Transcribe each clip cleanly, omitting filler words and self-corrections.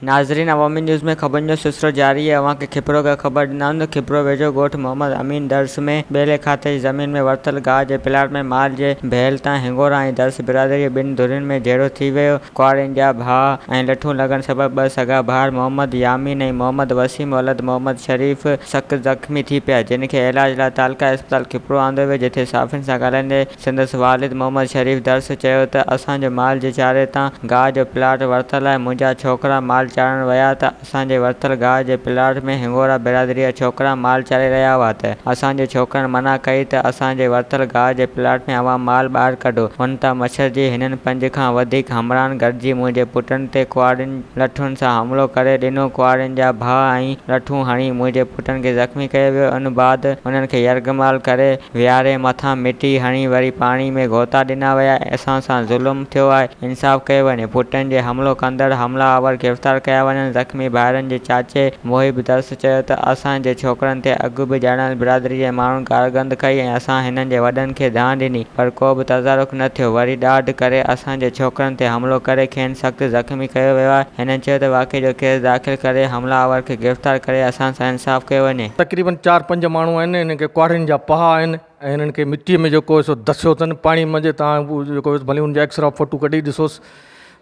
नाज़रीन, अवामी न्यूज़ में ख़बर जो सिलसिलो जारी है। अवां खे खिपरो का ख़बर ॾिना। खिपरो वेझो ॻोठ मोहम्मद अमीन दर्स में ॿेले खाते जी ज़मीन में वरतल गाह जे प्लाट में माल जे बहल तां हिंगोरा ऐं दर्स बिरादरी ॿिनि धुरियुनि में जहिड़ो थी वियो। कुआरनि जा भाउ ऐं लठूं लॻण सबबि ॿ सगा भाउ मोहम्मद यामीन ऐं मोहम्मद वसीम औलद मोहम्मद शरीफ़ सख़्त ज़ख़्मी थी पिया, जिन खे इलाज लाइ तालका अस्पताल खिपरो आंदो वियो, जिथे साफ़ियुनि सां ॻाल्हाईंदे संदसि वालिद मोहम्मद शरीफ़ दर्स चयो त असांजो माल जे चारे तां गाह जो प्लाट वरतल आहे। मुंहिंजा छोकिरा माल चाढ़ण विया त असांजे वरतल गाह जे प्लाट में हिंगोरा बिरादरी जा छोकिरा माल चारे रहिया हुआ त असांजे छोकिरनि मना कई त असांजे वरतल गाह जे प्लाट में अवां माल ॿाहिरि कढो। वनिता मच्छर जी हिननि 5 खां वधीक हमरान गॾिजी मुंहिंजे पुटनि ते कुआरनि लठुनि सां हमिलो करे ॾिनो। कुआरनि जा भाउ ऐं लठूं हणी मुंहिंजे पुटनि खे ज़ख़्मी कयो वियो। उन बाद उन्हनि खे यरगमाल करे विहारे मथां मिटी हणी वरी पाणी में गोता ॾिना विया। असां सां ज़ुल्म थियो आहे, इंसाफ़ कयो वञे। पुटनि जे हमिलो कंदड़ हमलावर गिरफ़्तार कया वञनि। ज़ख़्मी भाइरनि जे चाचे मुहिब दर्स चयो त असांजे छोकिरनि ते अॻु बि ॼाणल बिरादरी जे माण्हुनि कारगंद कई ऐं असां हिननि जे वॾनि खे दान ॾिनी, पर को बि तज़ारुक न थियो। वरी ॾाढ करे असांजे छोकिरनि ते हमिलो करे खेनि सख़्तु ज़ख़्मी कयो वियो आहे। हिननि चयो त वाक़े जो केस दाख़िल करे हमलावर खे गिरफ़्तार करे असां सां इंसाफ़ कयो वञे। तक़रीबन 4-5 माण्हू आहिनि। हिन खे कुआरनि जा पहा आहिनि ऐं हिननि खे मिटीअ में जेको सो धसियो अथनि पाणी में। तव्हां जेको भले हुनजा एक्सरा फोटू कढी ॾिसोसि।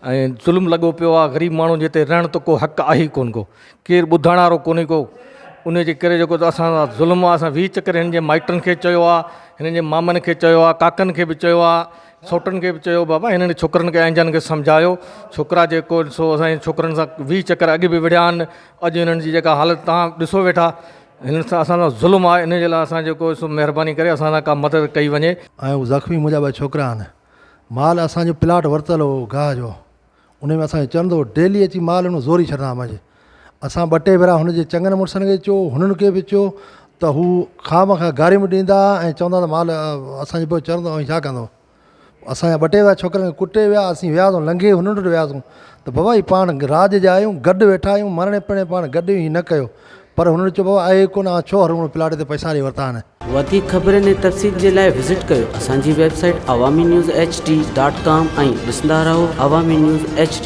ऐं ज़ुल्म लॻो पियो आहे। ग़रीब माण्हू जिते रहण त को हक़ आहे ई कोन को, केरु ॿुधण वारो कोन्हे को। उन जे करे जेको असां ज़ुल्म आहे, असां 20 चकर हिन जे माइटनि खे चयो आहे, हिननि जे मामनि खे चयो आहे, काकनि खे बि चयो आहे, सौटनि खे बि चयो। बाबा हिननि छोकिरनि खे अंजनि खे सम्झायो। छोकिरा जेको सो असांजे छोकिरनि सां 20 चकर अॻु बि विढ़िया आहिनि। अॼु हिननि जी जेका हालत तव्हां ॾिसो वेठा, हिन सां असांजो ज़ुल्म आहे। इन जे लाइ असां जेको सो महिरबानी करे असां सां का मदद कई वञे। ऐं हू ज़ख़्मी मुंहिंजा 2 छोकिरा आहिनि। माल असांजो प्लाट वरितल हो गाह जो, उन में असांखे चवंदो डेली अची माल हुन ज़ोरी छॾंदा मज़े। असां 2 टे भेरा हुनजे चङनि मुड़ुसनि खे चयो, हुननि खे बि चयो त हू खां गारियूं बि ॾींदा ऐं चवंदा त माल असांजे पोइ चढ़ंदो ऐं छा कंदो। असांजा 2 टे भेरा छोकिरनि खे कुटे विया। असीं वियासीं लंघे हुननि वटि वियासीं त बाबा ही पाण राज जा आहियूं, गॾु वेठा आहियूं, मरणे पिणे पाण गॾु ही न कयो। पर हुननि चयो बाबा आहे कोन, छो हर हुन प्लाट ते पैसा ॾेई वरिता आहिनि। वधीक ख़बरनि ऐं तफ़सील जे लाइ विज़िट कयो असांजी वेबसाइट awamiNewsHD.com ऐं ॾिसंदा रहो अवामी न्यूज़ HD।